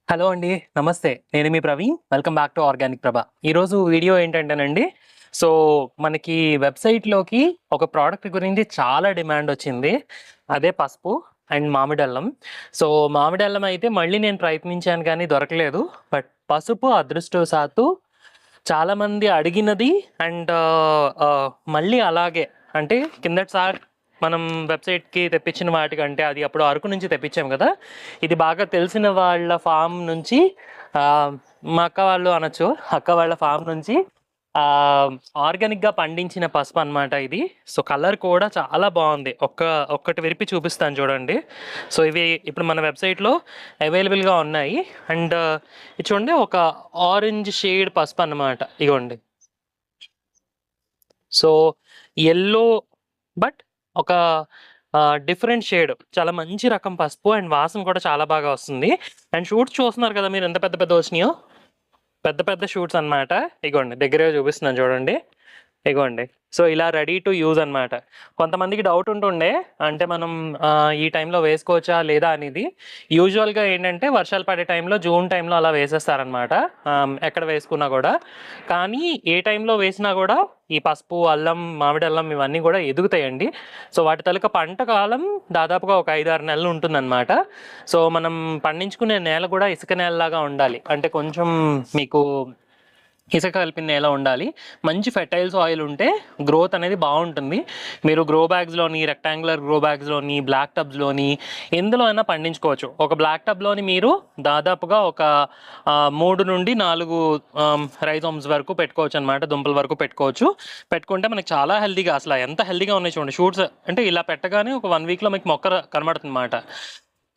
Hello అండి. నమస్తే. నేను మీ Praveen. Welcome back to organic Prabha. ఈరోజు వీడియో ఏంటంటేనండి, సో మనకి వెబ్‌సైట్‌లోకి ఒక ప్రోడక్ట్ గురించి చాలా డిమాండొచ్చింది. అదే పసుపు అండ్ మామిడల్లం. సో మామిడల్లం అయితే మళ్ళీ నేను ప్రయత్నించాను కానీ దొరకలేదు. బట్ పసుపు అదృష్టవశాత్తు చాలామంది అడిగినది అండ్ మళ్ళీ అలాగే అంటే కిందటిసారి మనం వెబ్‌సైట్‌కి తెప్పించిన వాటికంటే అది అప్పుడు అరకు నుంచి తెప్పించాం కదా! ఇది బాగా తెలిసిన వాళ్ళ ఫార్మ్ నుంచి ఆహ్, మా అక్క వాళ్ళు అనొచ్చు. అక్క వాళ్ళ ఫార్మ్ నుంచి ఆహ్, ఆర్గానిక్‌గా పండించిన పసుపనమాట ఇది. సో, కలర్ కూడా చాలా బావుంది. ఒక్కటి విరిపి చూపిస్తాను చూడండి. సో, ఇవి ఇప్పుడు మన వెబ్‌సైట్‌లో అవైలబుల్‌గా ఉన్నాయి. అండ్ ఇది చూడండి ఒక ఆరెంజ్ షేడ్ పసుపనమాట. ఇగోండి. సో, యెల్లో బట్ ఒక డిఫరెంట్ షేడ్. చాలా మంచి రకం పసుపు అండ్ వాసన కూడా చాలా బాగా వస్తుంది. అండ్ షూట్స్ చూస్తున్నారు కదా మీరు ఎంత పెద్ద పెద్దవొచ్చినాయో. పెద్ద పెద్ద షూట్స్ అనమాట. ఇగోండి దగ్గరగా చూపిస్తున్నాను చూడండి. ఇగోండి. సో, ఇలా రెడీ టు యూజ్ అనమాట. కొంతమందికి డౌట్ ఉంటుండే అంటే మనం ఈ టైంలో వేసుకోవచ్చా లేదా అనేది. యూజువల్‌గా ఏంటంటే వర్షాలు పడే టైంలో జూన్ టైంలో అలా వేసేస్తారనమాట. ఎక్కడ వేసుకున్నా గూడా. కానీ ఏ టైంలో వేసినా గూడా ఈ పసుపు, అల్లం, మామిడల్లం ఇవన్నీ గూడా ఎదుగుతాయండి. సో, వాటి తాలూకా పంట కాలం దాదాపుగా ఒక 5, 6 నెలలు ఉంటుందనమాట. సో, మనం పండించుకునే నేల గూడా ఇసుక నేలలాగా ఉండాలి. అంటే కొంచెం మీకు ఇసుక కలిపిన నేల ఉండాలి. మంచి ఫెర్టైల్ సాయిల్ ఉంటే గ్రోత్ అనేది బావుంటుంది. మీరు గ్రో బ్యాగ్స్‌లోని, రెక్టాంగులర్ గ్రో బ్యాగ్స్‌లోని, బ్లాక్ టబ్స్‌లోని ఎందులో అయినా పండించుకోవచ్చు. ఒక బ్లాక్ టబ్‌లోని మీరు దాదాపుగా ఒక 3-4 రైజోమ్స్ వరకు పెట్టుకోవచ్చనమాట. దుంపల వరకు పెట్టుకోవచ్చు. పెట్టుకుంటే మనకు చాలా హెల్తీగా అసల ఎంత హెల్తీగా ఉన్నాయి చూడండి. షూట్స్ అంటే ఇలా పెట్టగానే ఒక 1 వీక్‌లో మీకు మొక్క కనబడుతుందన్నమాట.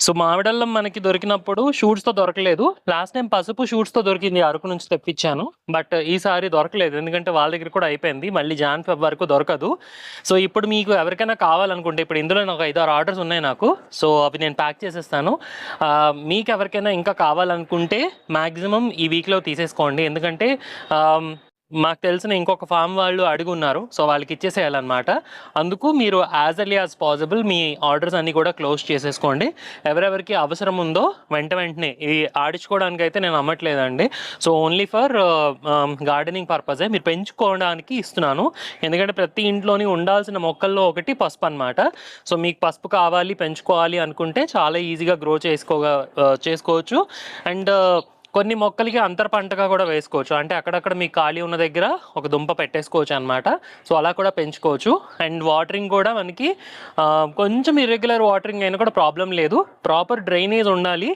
సో, మామిడల్లం మనకి దొరికినప్పుడు షూట్స్‌తో దొరకలేదు. లాస్ట్ టైమ్ పసుపు షూట్స్‌తో దొరికింది. అరకు నుంచి తెప్పించాను. బట్ ఈసారి దొరకలేదు. ఎందుకంటే వాళ్ళ దగ్గర కూడా అయిపోయింది. మళ్ళీ జాన్, ఫెబ్ వరకు దొరకదు. సో, ఇప్పుడు మీకు ఎవరికైనా కావాలనుకుంటే ఇప్పుడు ఇందులోనే ఒక 5, 6 ఆర్డర్స్ ఉన్నాయి నాకు. సో, అవి నేను ప్యాక్ చేసేస్తాను. మీకెవరికైనా ఇంకా కావాలనుకుంటే మాక్సిమం ఈ వీక్‌లో తీసేసుకోండి. ఎందుకంటే మాకు తెలిసిన ఇంకొక ఫార్మ్ వాళ్ళు అడుగున్నారు. సో, వాళ్ళకి ఇచ్చేసేయాలన్నమాట. అందుకు మీరు యాజ్ ఎర్లీ యాజ్ పాసిబుల్ మీ ఆర్డర్స్ అన్నీ కూడా క్లోజ్ చేసేసుకోండి. ఎవరెవరికి అవసరం ఉందో వెంటనే ఇవి ఆడించుకోవడానికైతే నేను అమ్మట్లేదండి. సో, ఓన్లీ ఫర్ గార్డెనింగ్ పర్పసే మీరు పెంచుకోవడానికి ఇస్తున్నాను. ఎందుకంటే ప్రతి ఇంట్లోని ఉండాల్సిన మొక్కల్లో ఒకటి పసుపు అనమాట. సో, మీకు పసుపు కావాలి, పెంచుకోవాలి అనుకుంటే చాలా ఈజీగా గ్రో చేసుకోవచ్చు. అండ్ కొన్ని మొక్కలకి అంతర పంటగా కూడా వేసుకోవచ్చు. అంటే అక్కడక్కడ మీకు ఖాళీ ఉన్న దగ్గర ఒక దుంప పెట్టేసుకోవచ్చు అనమాట. సో, అలా కూడా పెంచుకోవచ్చు. అండ్ వాటరింగ్ కూడా మనకి కొంచెం ఇర్రెగ్యులర్ వాటరింగ్ అయినా కూడా ప్రాబ్లమ్ లేదు. ప్రాపర్ డ్రైనేజ్ ఉండాలి.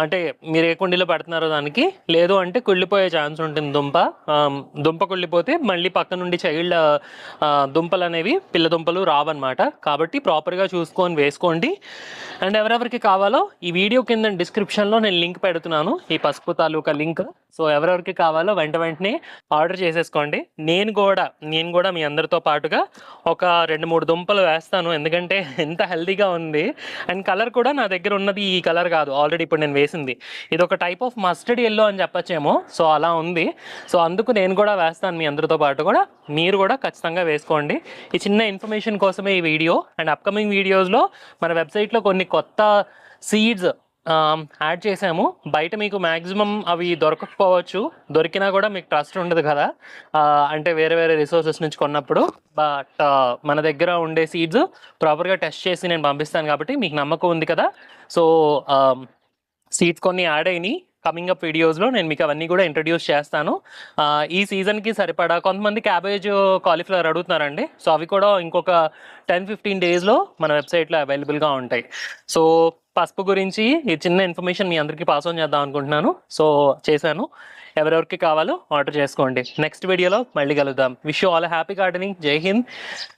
అంటే మీరు ఏ కుండీలో పెడుతున్నారో దానికి. లేదు అంటే కుళ్ళిపోయే ఛాన్స్ ఉంటుంది దుంప. దుంప కుళ్ళిపోతే మళ్ళీ పక్క నుండి చైల్డ్ దుంపలనేవి పిల్ల దుంపలు రావన్నమాట. కాబట్టి ప్రాపర్‌గా చూసుకొని వేసుకోండి. అండ్ ఎవరెవరికి కావాలో ఈ వీడియో కింద డిస్క్రిప్షన్‌లో నేను లింక్ పెడుతున్నాను. ఈ పసుపు తాలూకా లింక్. సో, ఎవరెవరికి కావాలో వెంటనే ఆర్డర్ చేసేసుకోండి. నేను కూడా మీ అందరితో పాటుగా ఒక 2, 3 దుంపలు వేస్తాను. ఎందుకంటే ఎంత హెల్తీగా ఉంది. అండ్ కలర్ కూడా నా దగ్గర ఉన్నది ఈ కలర్ కాదు. ఆల్రెడీ ఇప్పుడు నేను వేసింది. ఇదొక టైప్ ఆఫ్ మస్టర్డ్ యెల్లో అని చెప్పొచ్చేమో. సో, అలా ఉంది. సో, అందుకు నేను కూడా వేస్తాను మీ అందరితో పాటు కూడా. మీరు కూడా ఖచ్చితంగా వేసుకోండి. ఈ చిన్న ఇన్ఫర్మేషన్ కోసమే ఈ వీడియో. అండ్ అప్‌కమింగ్ వీడియోస్‌లో మన వెబ్‌సైట్‌లో కొన్ని కొత్త సీడ్స్ యాడ్ చేసాము. బయట మీకు మాక్సిమం అవి దొరకకపోవచ్చు. దొరికినా కూడా మీకు ట్రస్ట్ ఉండదు కదా! అంటే వేరే వేరే రిసోర్సెస్ నుంచి కొన్నప్పుడు. బట్ మన దగ్గర ఉండే సీడ్స్ ప్రాపర్‌గా టెస్ట్ చేసి నేను పంపిస్తాను కాబట్టి మీకు నమ్మకం ఉంది కదా! సో, సీడ్స్ కొన్ని యాడ్ అయినాయి. కమింగ్ అప్ వీడియోస్‌లో నేను మీకు అవన్నీ కూడా ఇంట్రొడ్యూస్ చేస్తాను. ఈ సీజన్‌కి సరిపడా కొంతమంది క్యాబేజ్, కాలీఫ్లవర్ అడుగుతున్నారండి. సో, అవి కూడా ఇంకొక 10, 15 డేస్‌లో మన వెబ్‌సైట్‌లో అవైలబుల్‌గా ఉంటాయి. సో, పసుపు గురించి ఈ చిన్న ఇన్ఫర్మేషన్ మీ అందరికీ పాస్ ఆన్ చేద్దాం అనుకుంటున్నాను. సో, చేశాను. ఎవరెవరికి కావాలో ఆర్డర్ చేసుకోండి. నెక్స్ట్ వీడియోలో మళ్ళీ కలుద్దాం. Wish you all a happy gardening. జై హింద్.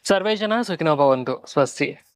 సర్వే జన సుఖినో భవంతు. స్వస్తి.